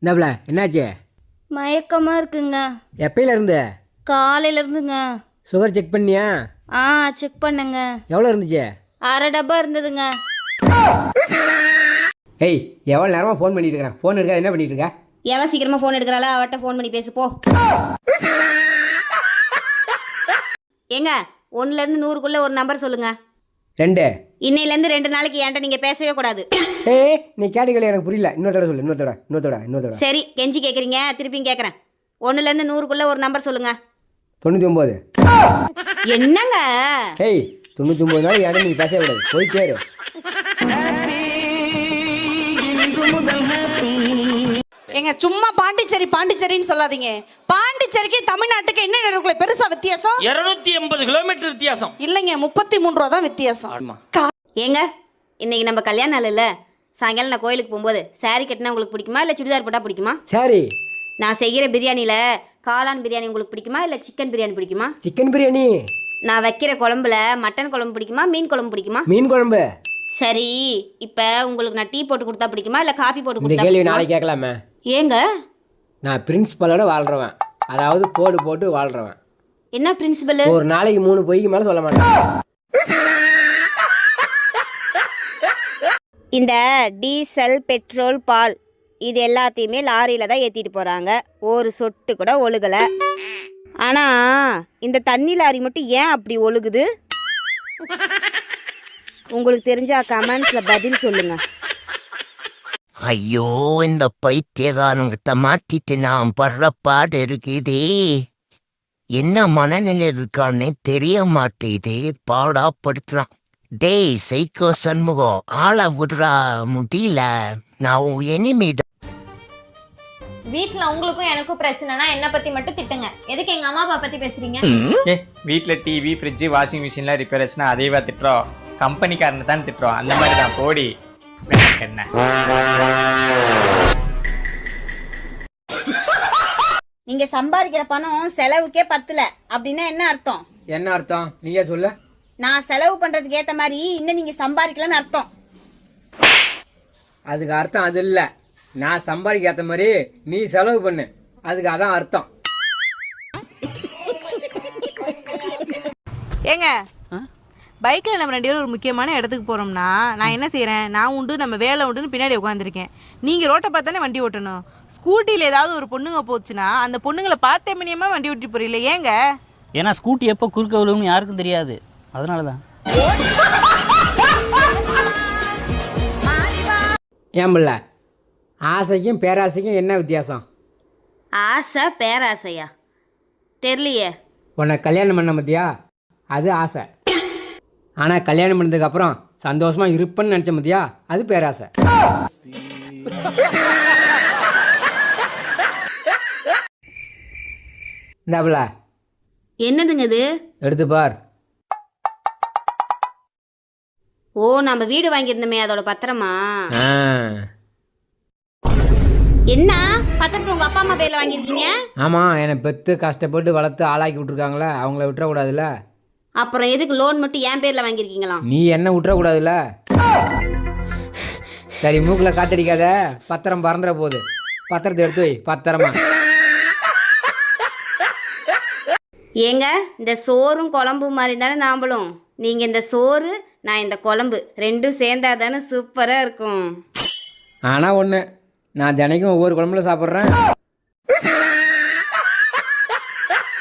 இந்தாப்புல என்னாச்சு? மயக்கமா இருக்குங்க. எப்பயில இருந்து? காலையில இருந்துங்க. சுகர் செக் பண்ணியா? செக் பண்ணுங்க. எவ்வளோ இருந்துச்சு? அரை டப்பா இருந்ததுங்க. ஏய், எவ்வளோ நேரமாக ஃபோன் பண்ணிட்டு இருக்கிறேன். ஃபோன் எடுக்க என்ன பண்ணிட்டு இருக்க? எவன் சீக்கிரமா ஃபோன் எடுக்கிறாளா அவட்ட ஃபோன் பண்ணி பேசு போ. ஏங்க 1லேருந்து 100க்குள்ள ஒரு நம்பர் சொல்லுங்க. 2. இன்னையிலேருந்து 2 நாளைக்கு என்கிட்ட நீங்க பேசவே கூடாது. ஏய், நீ கேட்டுக்கல, எனக்கு புரியல. இன்னொருத்தட சொல்லு. இன்னொருத்தட. சரி, கெஞ்சி கேட்குறீங்க, திருப்பியும் கேட்குறேன். 1லேருந்து 100க்குள்ள ஒரு நம்பர் சொல்லுங்க. 99. என்னங்க? ஏய், 99 நாள் யாரும் நீ பேசவே கூடாது. போயிட்டே இரு. ஏங்க சும்மா பாண்டிச்சேரின்னு சொல்லாதீங்க. பாண்டிச்சேரிக்கு தமிழ்நாட்டுக்கு என்ன நடக்குள்ள பெருசா வித்தியாசம்? 280 கிலோமீட்டர் வித்தியாசம். இல்லைங்க, 33 ரூபா தான் வித்தியாசம். ஏங்க, இன்னைக்கு நம்ம கல்யாண நாள் இல்லை? சாயங்காலம் நான் கோயிலுக்கு போகும்போது சாரி கட்டினா உங்களுக்கு பிடிக்குமா இல்லை சுடிதார் போட்டால் பிடிக்குமா? சரி. நான் செய்கிற பிரியாணியில் காளான் பிரியாணி உங்களுக்கு பிடிக்குமா இல்லை சிக்கன் பிரியாணி பிடிக்குமா? சிக்கன் பிரியாணி. நான் வைக்கிற குழம்புல மட்டன் குழம்பு பிடிக்குமா மீன் குழம்பு பிடிக்குமா? மீன் குழம்பு. சரி, இப்போ உங்களுக்கு நான் டீ போட்டு கொடுத்தா பிடிக்குமா இல்லை காஃபி போட்டு இந்த கொடுத்தா கேள்வி பிடிக்குமா? நாளைக்கு கேட்கலாமே. ஏங்க? நான் பிரின்சிபலோட வாழ்றவன், அதாவது கோடு போட்டு வாழ்றவன். என்ன பிரின்சிபல்? ஒரு நாளைக்கு 3 பொய்க்கு மேலே சொல்ல மாட்டேன். இந்த டீசல் பெட்ரோல் பால் இது எல்லாத்தையுமே லாரியில் தான் ஏற்றிட்டு போகிறாங்க. ஒரு சொட்டு கூட ஒழுகலை. ஆனால் இந்த தண்ணி லாரி மட்டும் ஏன் அப்படி ஒழுகுது? உங்களுக்கு தெரிஞ்சா கமெண்ட்ஸில் பதில் சொல்லுங்க. ஐயோ, இந்த பைத்தியகாரங்கிட்ட மாட்டிட்டு நான் படுற பாடு இருக்குதே. என்ன மனநிலை இருக்கான்னு தெரிய மாட்டேது. பாடாப்படுத்துறான். டேய் சைக்கோ சண்முகம், ஆள விடுறா முடியல. நான் உன் எனிமீதான். வீட்ல உங்களுக்கும் எனக்கும் பிரச்சனைனா என்ன பத்தி மட்டும் திட்டுங்க. எதுக்கு எங்க அம்மா அப்பா பத்தி பேசுறீங்க? வீட்டில் டிவி ஃப்ரிட்ஜு வாஷிங் மிஷின்லாம் ரிப்பேர் ஆச்சுன்னா அதைவா திட்டுறோம்? கம்பெனிக்காரனை தான் திட்டுறோம். அந்த மாதிரி தான் போடி. எனக்கு என்ன? நீங்க சம்பாதிக்கிற பணம் செலவுக்கே பத்தல அப்படின்னா என்ன அர்த்தம்? என்ன அர்த்தம் நீயே சொல்லு. நான் செலவு பண்றதுக்கு ஏத்த மாதிரி இன்னும் நீங்க சம்பாதிக்கலன்னு அர்த்தம். அதுக்கு அர்த்தம் அது இல்லை. நான் சம்பாதிக்க ஏற்ற மாதிரி நீ செலவு பண்ணு, அதுக்கு அதான் அர்த்தம். ஏங்க, பைக்கில் நம்ம 2 பேரும் ஒரு முக்கியமான இடத்துக்கு போகிறோம்னா நான் என்ன செய்கிறேன்? நான் உண்டு நம்ம வேலை உண்டுன்னு பின்னாடி உட்காந்துருக்கேன். நீங்கள் ரோட்டை பார்த்தானே வண்டி ஓட்டணும். ஸ்கூட்டியில் ஏதாவது ஒரு பொண்ணுங்க போச்சுன்னா அந்த பொண்ணுங்களை பார்த்தே மினியமாக வண்டி ஓட்டி போறீங்களே, ஏங்க? ஏன்னா ஸ்கூட்டி எப்போ குறுக்க விழுவும்னு யாருக்கும் தெரியாது, அதனால தான். ஏன் பிள்ளை, ஆசைக்கும் பேராசைக்கும் என்ன வித்தியாசம்? ஆசை பேராசையா? தெரியலையே. உன்னை கல்யாணம் பண்ண மத்தியா, அது ஆசை. ஆனால் கல்யாணம் பண்ணதுக்கப்புறம் சந்தோஷமாக இருப்பேன்னு நினச்ச மத்தியா, அது பேராசை. இந்தாப்புல என்னதுங்க இது? எடுத்து பார். ஓ, நம்ம வீடு வாங்கியிருந்தோமே அதோட பத்திரமா? என்ன பத்திரத்தை உங்க அப்பா அம்மா பேர்ல வாங்கியிருக்கீங்க? ஆமாம், என்னை பெற்று கஷ்டப்பட்டு வளர்த்து ஆளாக்கி விட்ருக்காங்களே, அவங்கள விட்டுறக்கூடாதுல்ல. அப்புறம் எதுக்கு லோன் மட்டும் என் பேர்ல வாங்கியிருக்கீங்களா? நீ என்ன விட்டுறக்கூடாதுல்ல. சரி, மூக்கில் காத்தடிக்காத, பத்திரம் பறந்துட போகுது. பத்திரத்தை எடுத்து வை பத்திரமா. ஏங்க, இந்த சோறும் குழம்பு மாதிரி தானே நாம்பளும். நீங்க இந்த சோறு, நான் இந்த குழம்பு ரெண்டும் சேர்ந்தா தானே சூப்பராக இருக்கும். ஆனால் ஒன்று, நான் தினைக்கும் ஒவ்வொரு குழம்புல சாப்பிட்றேன்,